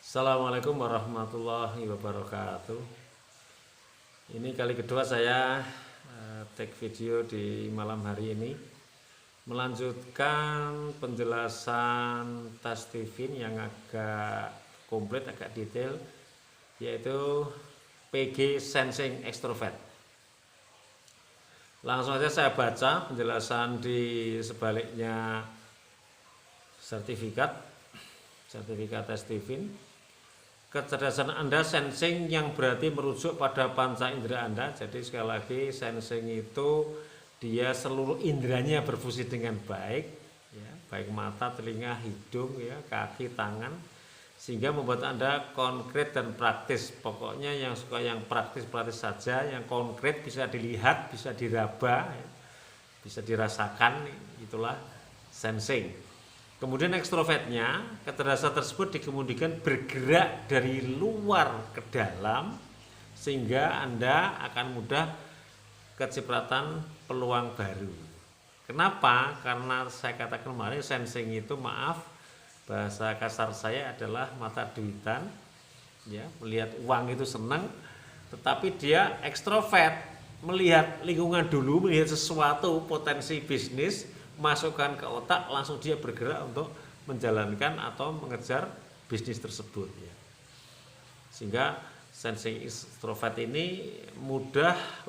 Assalamualaikum warahmatullahi wabarakatuh. Ini kali kedua saya take video di malam hari ini, melanjutkan penjelasan tes Stephen yang agak komplit, agak detail, yaitu PG Sensing Extrovert. Langsung saja saya baca penjelasan di sebaliknya sertifikat tes Stephen. Kecerdasan Anda sensing yang berarti merujuk pada panca indera Anda. Jadi sekali lagi, sensing itu dia seluruh inderanya berfungsi dengan baik, ya, baik mata, telinga, hidung, ya, kaki, tangan, sehingga membuat Anda konkret dan praktis. Pokoknya yang suka yang praktis-praktis saja, yang konkret bisa dilihat, bisa diraba, ya, bisa dirasakan, itulah sensing. Kemudian ekstrovertnya, kecerdasan tersebut dikemudikan bergerak dari luar ke dalam, sehingga Anda akan mudah kecipratan peluang baru. Kenapa? Karena saya katakan kemarin sensing itu, maaf, bahasa kasar saya adalah mata duitan, ya, melihat uang itu senang, tetapi dia ekstrovert, melihat lingkungan dulu, melihat sesuatu potensi bisnis, masukkan ke otak, langsung dia bergerak untuk menjalankan atau mengejar bisnis tersebut, ya. Sehingga sensing extrovert ini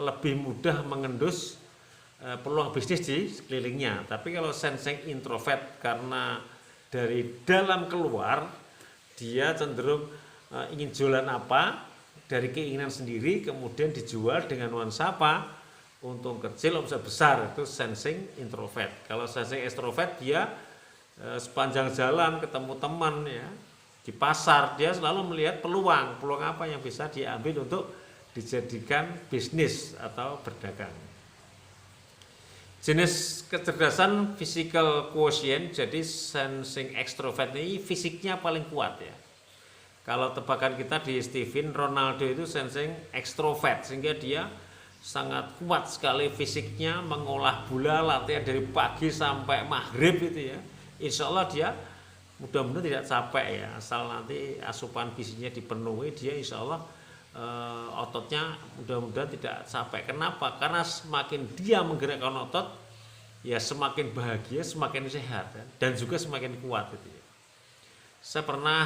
lebih mudah mengendus peluang bisnis di sekelilingnya. Tapi kalau sensing introvert, karena dari dalam keluar, dia cenderung ingin jualan apa dari keinginan sendiri, kemudian dijual dengan nuansa apa, untung kecil, omset besar, itu sensing introvert. Kalau sensing extrovert, dia sepanjang jalan ketemu teman, ya, di pasar, dia selalu melihat peluang apa yang bisa diambil untuk dijadikan bisnis atau berdagang. Jenis kecerdasan physical quotient, jadi sensing extrovert ini fisiknya paling kuat, ya. Kalau tebakan kita di Stephen, Ronaldo itu sensing extrovert, sehingga dia sangat kuat sekali fisiknya, mengolah bola, latihan dari pagi sampai maghrib itu, ya. Insya Allah dia mudah-mudahan tidak capek, ya, asal nanti asupan gizinya dipenuhi, dia insya Allah ototnya mudah-mudahan tidak capek. Kenapa? Karena semakin dia menggerakkan otot, ya semakin bahagia, semakin sehat, dan juga semakin kuat itu, ya. Saya pernah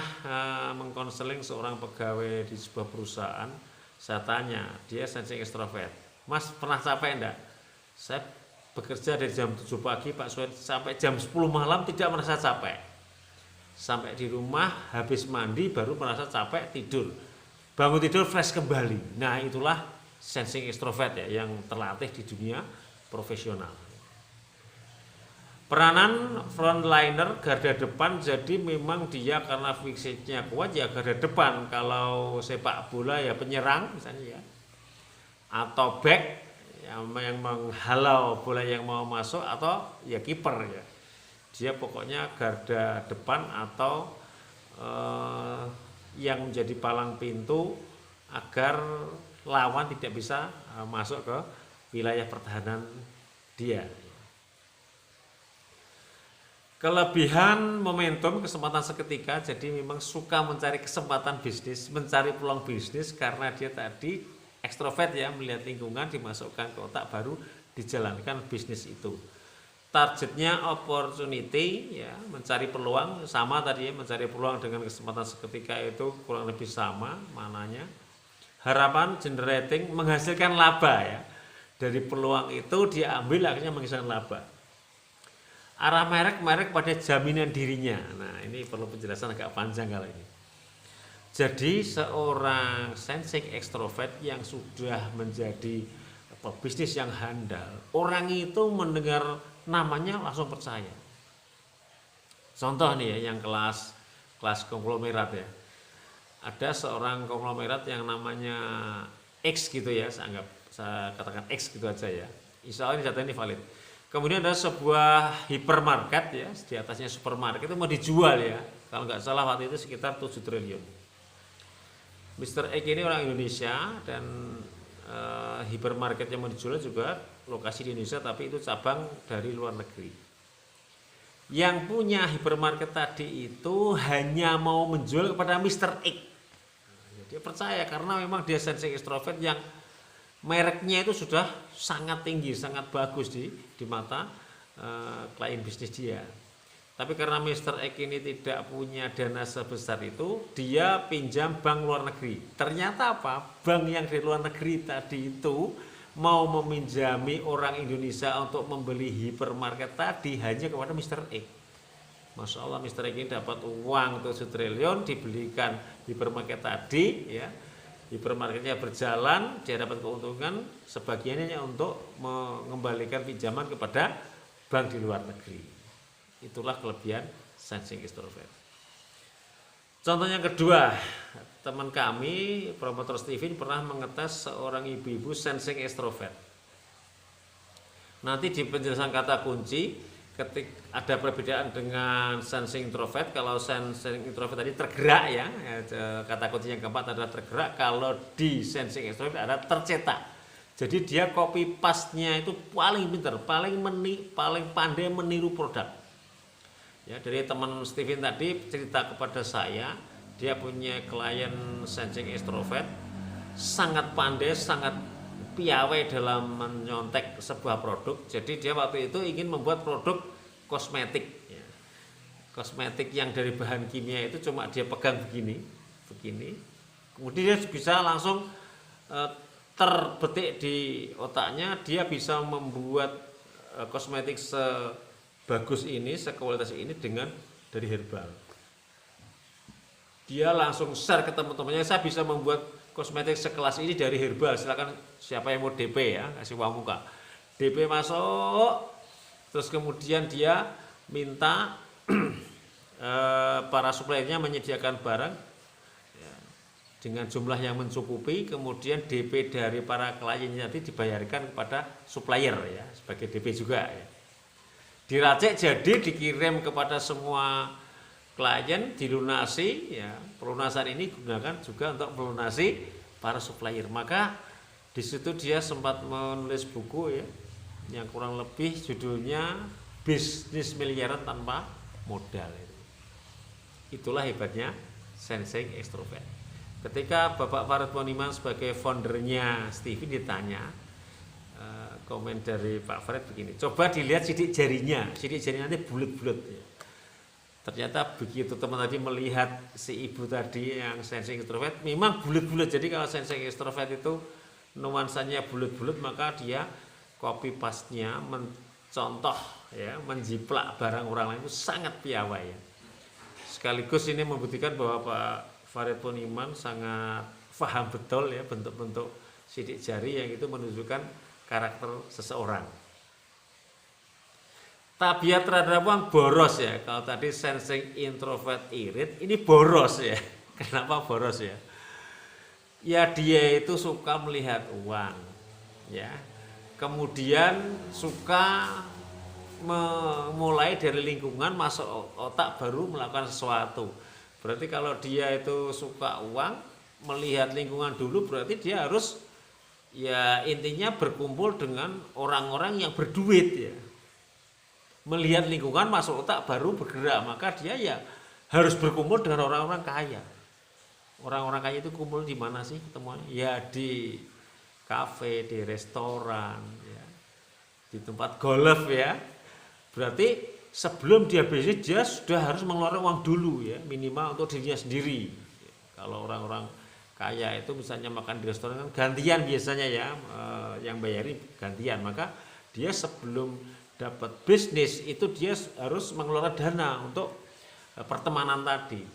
mengkonseling seorang pegawai di sebuah perusahaan. Saya tanya, dia sensing extrovert, Mas pernah capek enggak? Saya bekerja dari jam 7 pagi Pak Sued sampai jam 10 malam tidak merasa capek. Sampai di rumah habis mandi baru merasa capek, tidur. Bangun tidur fresh kembali. Nah, itulah sensing extrovert, ya, yang terlatih di dunia profesional. Peranan frontliner, garda depan, jadi memang dia karena fisiknya kuat, ya garda depan. Kalau sepak bola, ya penyerang misalnya, ya, atau back yang menghalau bola yang mau masuk, atau ya kiper, ya, dia pokoknya garda depan atau yang menjadi palang pintu agar lawan tidak bisa masuk ke wilayah pertahanan dia. Kelebihan momentum, kesempatan seketika, jadi memang suka mencari kesempatan bisnis, mencari peluang bisnis, karena dia tadi ekstrovert, ya, melihat lingkungan, dimasukkan ke otak, baru dijalankan bisnis itu. Targetnya opportunity, ya, mencari peluang, sama tadi, ya, mencari peluang dengan kesempatan seketika itu kurang lebih sama mananya. Harapan generating, menghasilkan laba, ya, dari peluang itu dia ambil, akhirnya menghasilkan laba. Arah merek pada jaminan dirinya. Nah, ini perlu penjelasan agak panjang kali ini. Jadi seorang sensing extrovert yang sudah menjadi pebisnis yang handal, orang itu mendengar namanya langsung percaya. Contoh nih, ya, yang kelas konglomerat, ya. Ada seorang konglomerat yang namanya X gitu, ya, saya katakan X gitu aja, ya. Insya Allah ini data ini valid. Kemudian ada sebuah hipermarket, ya, di atasnya supermarket, itu mau dijual, ya. Kalau nggak salah waktu itu sekitar 7 triliun. Mr. X ini orang Indonesia, dan hipermarket yang mau dijual juga lokasi di Indonesia, tapi itu cabang dari luar negeri. yang punya hypermarket tadi itu hanya mau menjual kepada Mr. X. Dia percaya karena memang dia sensing extrovert yang mereknya itu sudah sangat tinggi, sangat bagus di mata klien bisnis dia. Tapi karena Mr. X ini tidak punya dana sebesar itu, dia pinjam bank luar negeri. Ternyata apa? Bank yang dari luar negeri tadi itu mau meminjami orang Indonesia untuk membeli hypermarket tadi hanya kepada Mr. X. Masya Allah, Mr. X ini dapat uang 7 triliun, dibelikan hypermarket tadi, ya. Hypermarketnya berjalan, dia dapat keuntungan, sebagiannya untuk mengembalikan pinjaman kepada bank di luar negeri. Itulah kelebihan sensing extrovert. Contoh yang kedua, teman kami, promotor Steven pernah mengetes seorang ibu-ibu sensing extrovert. Nanti di penjelasan kata kunci, ketika ada perbedaan dengan sensing introvert. Kalau sensing introvert tadi tergerak ya, kata kunci yang keempat adalah tergerak. Kalau di sensing extrovert ada tercetak. Jadi dia copy paste-nya itu paling pintar, paling pandai meniru produk. Ya, dari teman Steven tadi cerita kepada saya, dia punya klien sensing extrovert, sangat pandai, sangat piawai dalam menyontek sebuah produk. Jadi dia waktu itu ingin membuat produk kosmetik, ya. Kosmetik yang dari bahan kimia itu cuma dia pegang begini, kemudian dia bisa langsung terbetik di otaknya, dia bisa membuat kosmetik sebagus ini, sekualitas ini dengan dari herbal. Dia langsung share ke teman-temannya, saya bisa membuat kosmetik sekelas ini dari herbal, silakan siapa yang mau DP ya, kasih uang muka. DP masuk, terus kemudian dia minta para suppliernya menyediakan barang ya, dengan jumlah yang mencukupi, kemudian DP dari para kliennya nanti dibayarkan kepada supplier ya, sebagai DP juga ya. Diracik jadi dikirim kepada semua klien, dilunasi ya. Pelunasan ini digunakan juga untuk melunasi para supplier. Maka di situ dia sempat menulis buku ya, yang kurang lebih judulnya Bisnis Miliaran Tanpa Modal. Itulah hebatnya sensing extrovert. Ketika Bapak Farid Poniman sebagai foundernya Steven ditanya, komen dari Pak Farid begini, coba dilihat sidik jarinya nanti bulat-bulat ya. Ternyata begitu teman tadi melihat si ibu tadi yang sensing extrovert memang bulat-bulat. Jadi kalau sensing extrovert itu nuansanya bulat-bulat, maka dia copy paste-nya, mencontoh ya, menjiplak barang orang lain itu sangat piawai ya. Sekaligus ini membuktikan bahwa Pak Farid Poniman sangat paham betul ya bentuk-bentuk sidik jari yang itu menunjukkan karakter seseorang. Tabiat terhadap uang boros ya. Kalau tadi sensing introvert irit, ini boros ya. Kenapa boros ya? Ya dia itu suka melihat uang ya. Kemudian suka memulai dari lingkungan, masuk otak baru melakukan sesuatu. Berarti kalau dia itu suka uang, melihat lingkungan dulu, berarti dia harus ya intinya berkumpul dengan orang-orang yang berduit ya. Melihat lingkungan, masuk otak baru bergerak, maka dia ya harus berkumpul dengan orang-orang kaya. Orang-orang kaya itu kumpul di mana sih ketemuannya? Ya di kafe, di restoran ya, di tempat golf ya. Berarti sebelum dia bisnis dia sudah harus mengeluarkan uang dulu ya, minimal untuk dirinya sendiri. Kalau orang-orang kaya itu misalnya makan di restoran kan gantian biasanya ya, yang bayarin gantian, maka dia sebelum dapat bisnis itu dia harus mengeluarkan dana untuk pertemanan tadi.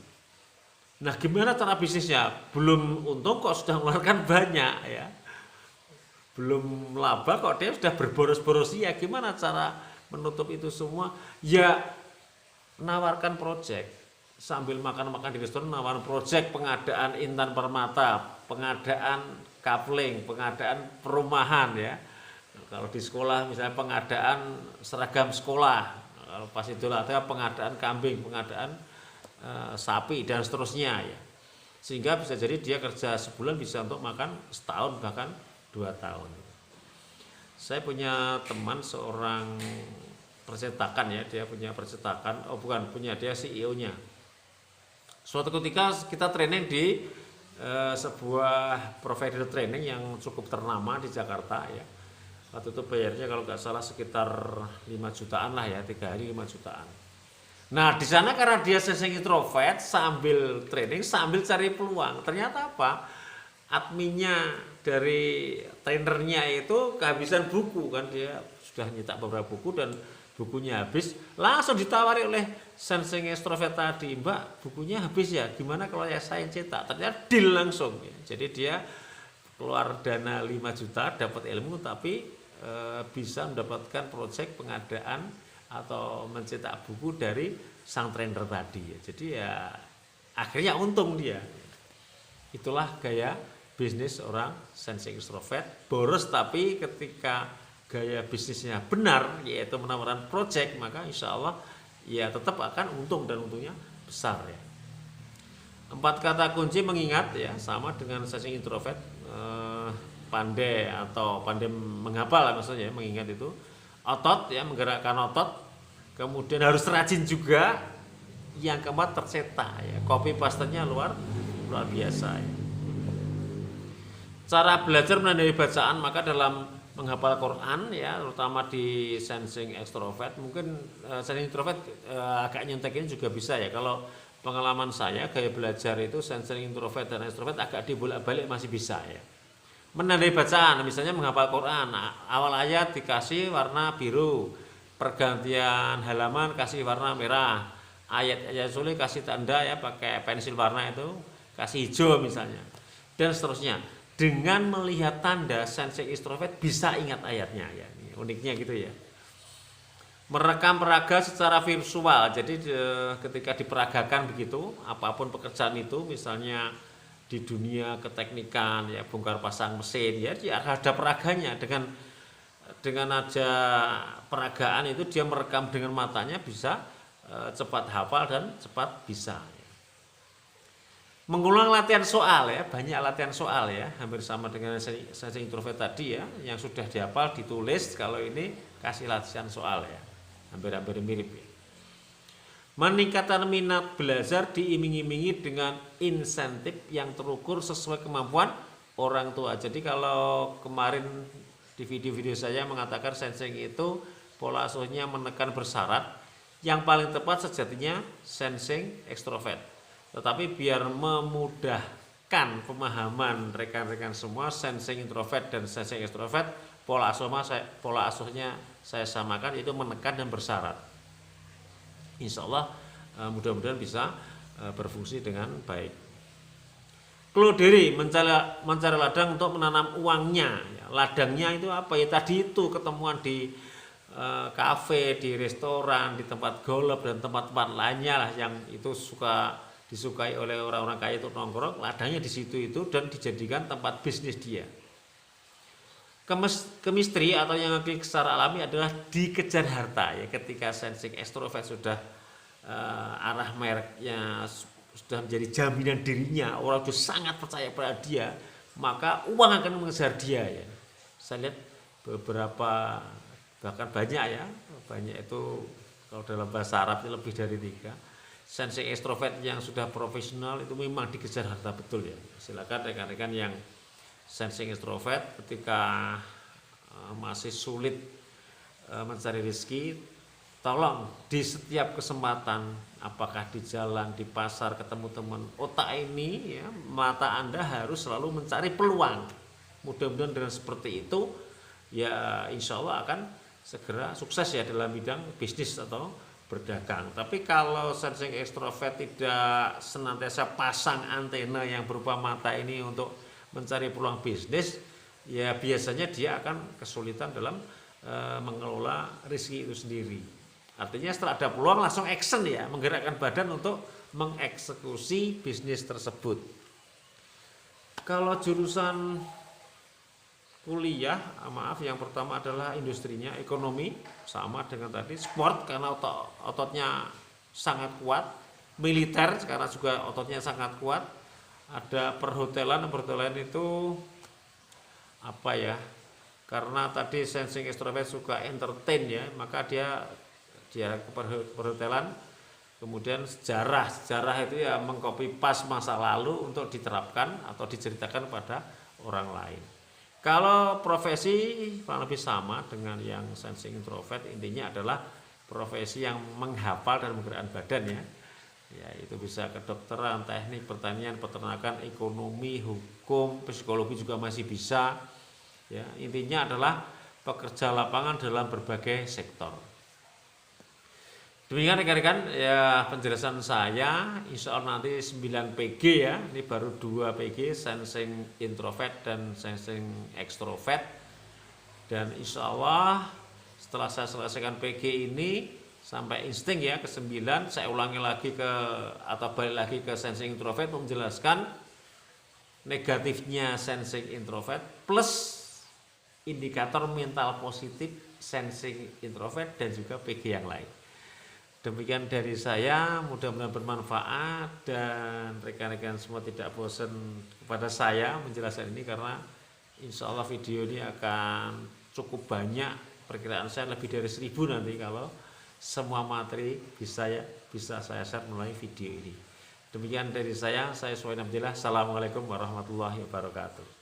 Nah gimana cara bisnisnya? Belum untung kok sudah mengeluarkan banyak ya, belum laba kok dia sudah berboros-boros ya. Gimana cara menutup itu semua? Ya nawarkan proyek. Sambil makan-makan di restoran, nawarin proyek pengadaan Intan Permata, pengadaan kapling, pengadaan perumahan ya. Kalau di sekolah misalnya pengadaan seragam sekolah, kalau pas Idul Adha pengadaan kambing, pengadaan sapi dan seterusnya ya. Sehingga bisa jadi dia kerja sebulan bisa untuk makan setahun bahkan 2 tahun. Saya punya teman seorang percetakan ya, dia punya percetakan, oh bukan punya, dia CEO-nya. Suatu ketika kita training di sebuah provider training yang cukup ternama di Jakarta ya. Waktu itu bayarnya kalau nggak salah sekitar 5 jutaan lah ya, 3 hari 5 jutaan. Nah di sana karena dia sensing introvert, sambil training sambil cari peluang, ternyata apa? Adminnya dari trainernya itu kehabisan buku kan, dia sudah nyetak beberapa buku dan bukunya habis, langsung ditawari oleh sensing extrovert tadi, Mbak bukunya habis ya, gimana kalau ya saya cetak? Ternyata deal langsung ya. Jadi dia keluar dana 5 juta dapat ilmu, tapi bisa mendapatkan proyek pengadaan atau mencetak buku dari sang trainer tadi ya. Jadi ya akhirnya untung dia. Itulah gaya bisnis orang sensing extrovert, boros tapi ketika gaya bisnisnya benar, yaitu menawarkan project, maka insya Allah ya tetap akan untung dan untungnya besar ya. 4 kata kunci mengingat ya, sama dengan sensing introvert, pandai atau pandai menghafal maksudnya, mengingat itu otot ya, menggerakkan otot, kemudian harus rajin juga, yang keempat tercetak ya, copy paste-nya luar biasa ya. Cara belajar menandai bacaan, maka dalam menghafal Quran ya, terutama di sensing extrovert, mungkin sensing introvert agak nyontekin juga bisa ya. Kalau pengalaman saya gaya belajar itu sensing introvert dan extrovert agak dibolak-balik masih bisa ya. Menandai bacaan, misalnya menghafal Quran, awal ayat dikasih warna biru, pergantian halaman kasih warna merah, ayat-ayat sulit kasih tanda ya pakai pensil warna itu, kasih hijau misalnya, dan seterusnya. Dengan melihat tanda, sensing extrovert bisa ingat ayatnya ya. Uniknya gitu ya. Merekam peraga secara visual, jadi ketika diperagakan begitu, apapun pekerjaan itu, misalnya di dunia keteknikan ya, bongkar pasang mesin ya, dia ada peraganya, dengan aja peragaan itu dia merekam dengan matanya, bisa cepat hafal dan cepat bisa. Mengulang latihan soal ya, banyak latihan soal ya, hampir sama dengan sensing introvert tadi ya, yang sudah dihafal ditulis, kalau ini kasih latihan soal ya, hampir mirip ya. Meningkatkan minat belajar diiming-imingi dengan insentif yang terukur sesuai kemampuan orang tua. Jadi kalau kemarin di video-video saya mengatakan sensing itu pola asuhnya menekan bersyarat, yang paling tepat sejatinya sensing extrovert. Tetapi biar memudahkan pemahaman rekan-rekan semua, sensing introvert dan sensing extrovert, pola asuhnya saya samakan, itu menekan dan bersyarat. Insya Allah mudah-mudahan bisa berfungsi dengan baik. Keludiri mencari ladang untuk menanam uangnya. Ladangnya itu apa ya? Tadi itu ketemuan di kafe, di restoran, di tempat golf dan tempat-tempat lainnya lah yang itu disukai oleh orang-orang kaya itu nongkrong, ladangnya di situ itu dan dijadikan tempat bisnis dia. Chemistry atau yang secara alami adalah dikejar harta ya. Ketika sensing extrovert sudah arah mereknya sudah menjadi jaminan dirinya, orang itu sangat percaya pada dia, maka uang akan mengejar dia ya. Saya lihat beberapa, bahkan banyak ya, banyak itu kalau dalam bahasa Arabnya lebih dari 3. Sensing extrovert yang sudah profesional itu memang dikejar harta betul ya. Silakan rekan-rekan yang sensing extrovert ketika masih sulit mencari rezeki, tolong di setiap kesempatan, apakah di jalan, di pasar, ketemu teman, otak ini ya, mata Anda harus selalu mencari peluang. Mudah-mudahan dengan seperti itu ya insya Allah akan segera sukses ya dalam bidang bisnis atau berdagang. Tapi kalau sensing extrovert tidak senantiasa pasang antena yang berupa mata ini untuk mencari peluang bisnis, ya biasanya dia akan kesulitan dalam mengelola rezeki itu sendiri. Artinya setelah ada peluang langsung action ya, menggerakkan badan untuk mengeksekusi bisnis tersebut. Kalau jurusan kuliah, maaf, yang pertama adalah industrinya, ekonomi, sama dengan tadi, sport karena ototnya sangat kuat, militer karena juga ototnya sangat kuat, ada perhotelan itu apa ya, karena tadi sensing extrovert suka entertain ya, maka dia dia ke perhotelan, kemudian sejarah itu ya mengcopy pas masa lalu untuk diterapkan atau diceritakan pada orang lain. Kalau profesi kurang lebih sama dengan yang sensing introvert, intinya adalah profesi yang menghafal dan menggerakkan badan ya. Ya, itu bisa kedokteran, teknik, pertanian, peternakan, ekonomi, hukum, psikologi juga masih bisa. Ya, intinya adalah pekerja lapangan dalam berbagai sektor. Demikian rekan-rekan ya penjelasan saya. Insya Allah nanti 9 PG ya. Ini baru 2 PG, sensing introvert dan sensing extrovert. Dan insya Allah setelah saya selesaikan PG ini sampai insting ya ke-9, saya ulangi lagi atau balik lagi ke sensing introvert untuk menjelaskan negatifnya sensing introvert plus indikator mental positif sensing introvert dan juga PG yang lain. Demikian dari saya, mudah-mudahan bermanfaat dan rekan-rekan semua tidak bosan kepada saya menjelaskan ini karena insya Allah video ini akan cukup banyak, perkiraan saya lebih dari 1000 nanti kalau semua materi bisa saya share melalui video ini. Demikian dari saya Suhaib Abdillah. Assalamualaikum warahmatullahi wabarakatuh.